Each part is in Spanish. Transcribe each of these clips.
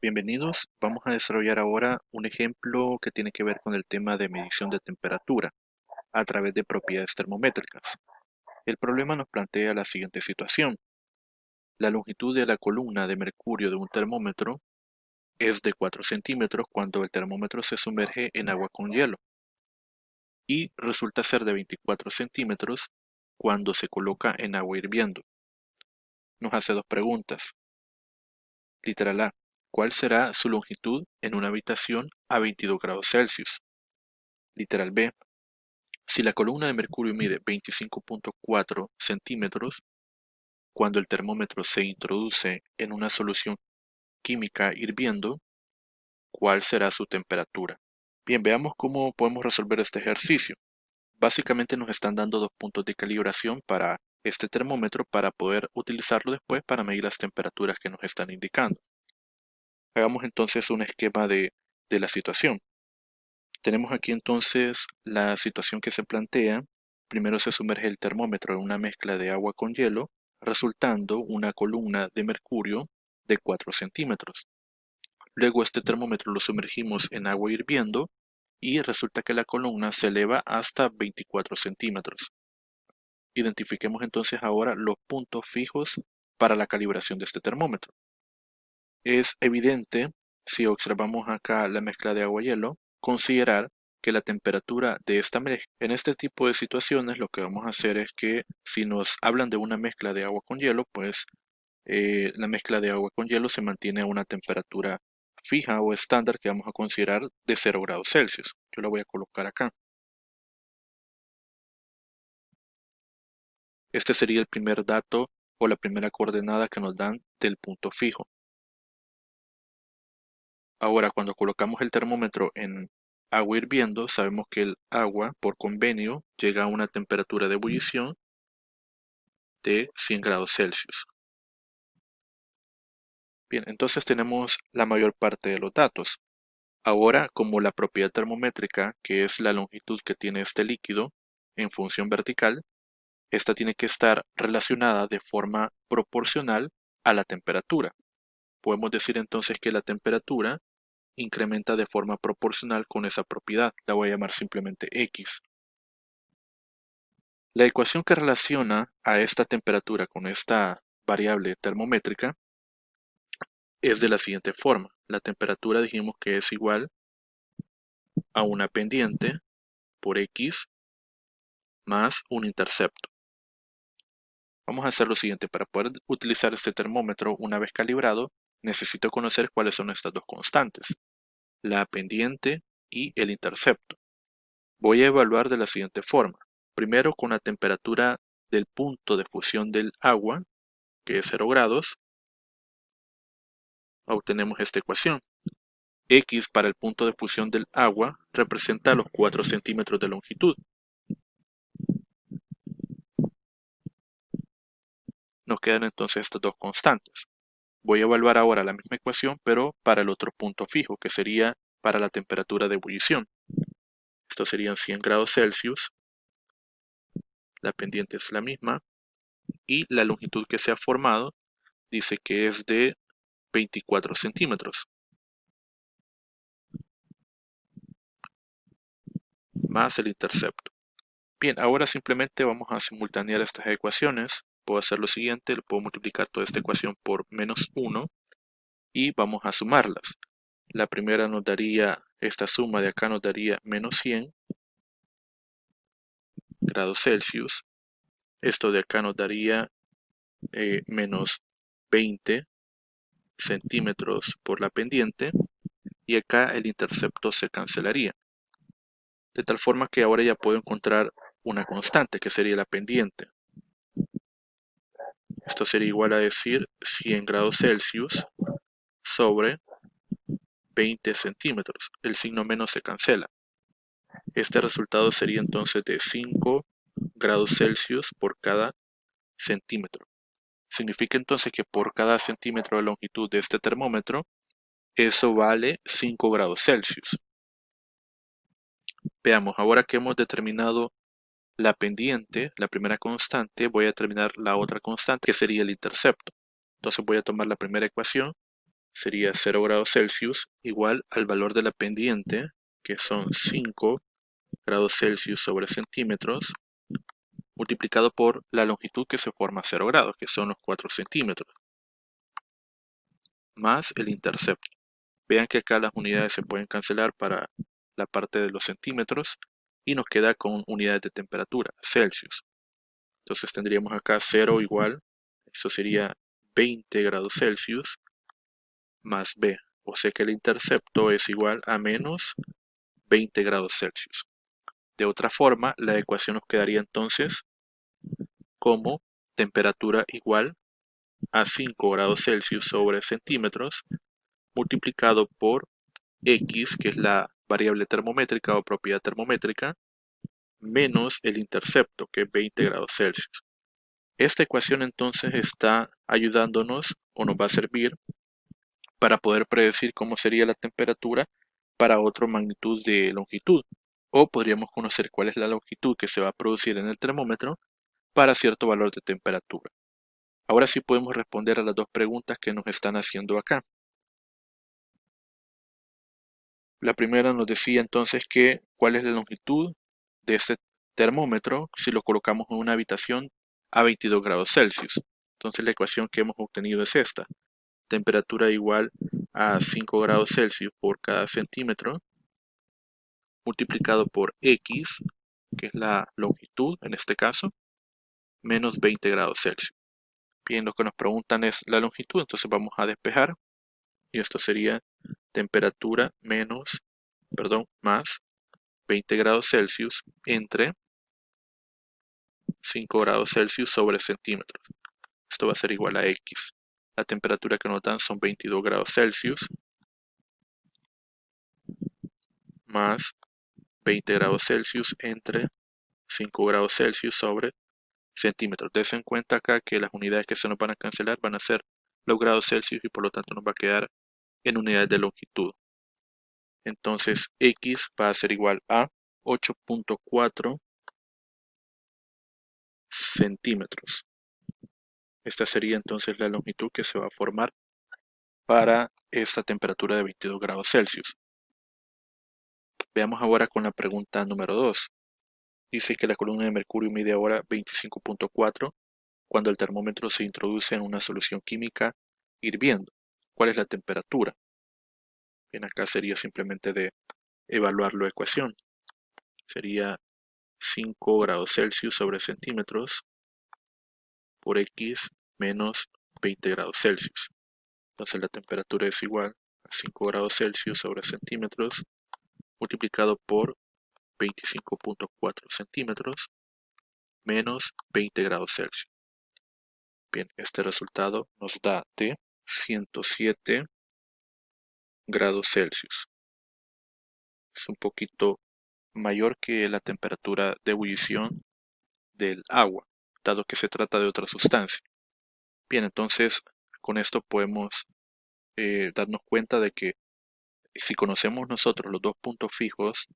Bienvenidos, vamos a desarrollar ahora un ejemplo que tiene que ver con el tema de medición de temperatura a través de propiedades termométricas. El problema nos plantea la siguiente situación. La longitud de la columna de mercurio de un termómetro es de 4 centímetros cuando el termómetro se sumerge en agua con hielo y resulta ser de 24 centímetros cuando se coloca en agua hirviendo. Nos hace dos preguntas. Literal A. ¿Cuál será su longitud en una habitación a 22 grados Celsius? Literal B. Si la columna de mercurio mide 25.4 centímetros, cuando el termómetro se introduce en una solución química hirviendo, ¿cuál será su temperatura? Bien, veamos cómo podemos resolver este ejercicio. Básicamente nos están dando dos puntos de calibración para este termómetro para poder utilizarlo después para medir las temperaturas que nos están indicando. Hagamos entonces un esquema de la situación. Tenemos aquí entonces la situación que se plantea. Primero se sumerge el termómetro en una mezcla de agua con hielo, resultando una columna de mercurio de 4 centímetros. Luego este termómetro lo sumergimos en agua hirviendo y resulta que la columna se eleva hasta 24 centímetros. Identifiquemos entonces ahora los puntos fijos para la calibración de este termómetro. Es evidente, si observamos acá la mezcla de agua-hielo, considerar que la temperatura de esta mezcla, en este tipo de situaciones lo que vamos a hacer es que si nos hablan de una mezcla de agua con hielo, pues la mezcla de agua con hielo se mantiene a una temperatura fija o estándar que vamos a considerar de 0 grados Celsius. Yo la voy a colocar acá. Este sería el primer dato o la primera coordenada que nos dan del punto fijo. Ahora, cuando colocamos el termómetro en agua hirviendo, sabemos que el agua, por convenio, llega a una temperatura de ebullición de 100 grados Celsius. Bien, entonces tenemos la mayor parte de los datos. Ahora, como la propiedad termométrica, que es la longitud que tiene este líquido en función vertical, esta tiene que estar relacionada de forma proporcional a la temperatura. Podemos decir entonces que la temperatura incrementa de forma proporcional con esa propiedad. La voy a llamar simplemente X. La ecuación que relaciona a esta temperatura con esta variable termométrica es de la siguiente forma. La temperatura dijimos que es igual a una pendiente por X más un intercepto. Vamos a hacer lo siguiente. Para poder utilizar este termómetro una vez calibrado, necesito conocer cuáles son estas dos constantes, la pendiente y el intercepto. Voy a evaluar de la siguiente forma. Primero con la temperatura del punto de fusión del agua, que es 0 grados, obtenemos esta ecuación. X para el punto de fusión del agua representa los 4 centímetros de longitud. Nos quedan entonces estas dos constantes. Voy a evaluar ahora la misma ecuación, pero para el otro punto fijo, que sería para la temperatura de ebullición. Esto serían 100 grados Celsius. La pendiente es la misma. Y la longitud que se ha formado dice que es de 24 centímetros. Más el intercepto. Bien, ahora simplemente vamos a simultanear estas ecuaciones. Puedo hacer lo siguiente, puedo multiplicar toda esta ecuación por menos 1 y vamos a sumarlas. La primera nos daría, esta suma de acá nos daría menos 100 grados Celsius. Esto de acá nos daría menos 20 centímetros por la pendiente y acá el intercepto se cancelaría. De tal forma que ahora ya puedo encontrar una constante que sería la pendiente. Esto sería igual a decir 100 grados Celsius sobre 20 centímetros. El signo menos se cancela. Este resultado sería entonces de 5 grados Celsius por cada centímetro. Significa entonces que por cada centímetro de longitud de este termómetro, eso vale 5 grados Celsius. Veamos, ahora que hemos determinado la pendiente, la primera constante, voy a determinar la otra constante, que sería el intercepto. Entonces voy a tomar la primera ecuación, sería 0 grados Celsius igual al valor de la pendiente, que son 5 grados Celsius sobre centímetros, multiplicado por la longitud que se forma a 0 grados, que son los 4 centímetros, más el intercepto. Vean que acá las unidades se pueden cancelar para la parte de los centímetros y nos queda con unidades de temperatura, Celsius. Entonces tendríamos acá 0 igual, eso sería 20 grados Celsius más B. O sea que el intercepto es igual a menos 20 grados Celsius. De otra forma, la ecuación nos quedaría entonces como temperatura igual a 5 grados Celsius sobre centímetros multiplicado por X, que es la variable termométrica o propiedad termométrica, menos el intercepto, que es 20 grados Celsius. Esta ecuación entonces está ayudándonos o nos va a servir para poder predecir cómo sería la temperatura para otra magnitud de longitud. O podríamos conocer cuál es la longitud que se va a producir en el termómetro para cierto valor de temperatura. Ahora sí podemos responder a las dos preguntas que nos están haciendo acá. La primera nos decía entonces que cuál es la longitud de este termómetro si lo colocamos en una habitación a 22 grados Celsius. Entonces la ecuación que hemos obtenido es esta. Temperatura igual a 5 grados Celsius por cada centímetro multiplicado por X, que es la longitud en este caso, menos 20 grados Celsius. Bien, lo que nos preguntan es la longitud, entonces vamos a despejar y esto sería temperatura más 20 grados Celsius entre 5 grados Celsius sobre centímetros. Esto va a ser igual a X. La temperatura que nos dan son 22 grados Celsius más 20 grados Celsius entre 5 grados Celsius sobre centímetros. Desen en cuenta acá que las unidades que se nos van a cancelar van a ser los grados Celsius y por lo tanto nos va a quedar en unidades de longitud. Entonces X va a ser igual a 8.4 centímetros. Esta sería entonces la longitud que se va a formar para esta temperatura de 22 grados Celsius. Veamos ahora con la pregunta número 2. Dice que la columna de mercurio mide ahora 25.4 cuando el termómetro se introduce en una solución química hirviendo. ¿Cuál es la temperatura? Bien, acá sería simplemente de evaluar la ecuación. Sería 5 grados Celsius sobre centímetros por X menos 20 grados Celsius. Entonces la temperatura es igual a 5 grados Celsius sobre centímetros multiplicado por 25.4 centímetros menos 20 grados Celsius. Bien, este resultado nos da de 107 grados Celsius. Es un poquito mayor que la temperatura de ebullición del agua, dado que se trata de otra sustancia. Bien, entonces con esto podemos darnos cuenta de que si conocemos nosotros los dos puntos fijos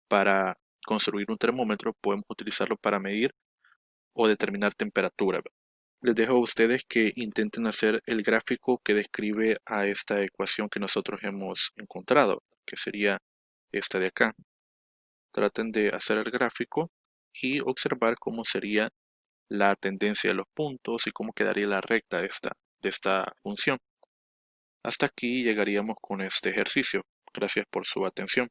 para construir un termómetro, podemos utilizarlo para medir o determinar temperatura. Les dejo a ustedes que intenten hacer el gráfico que describe a esta ecuación que nosotros hemos encontrado, que sería esta de acá. Traten de hacer el gráfico y observar cómo sería la tendencia de los puntos y cómo quedaría la recta de esta función. Hasta aquí llegaríamos con este ejercicio. Gracias por su atención.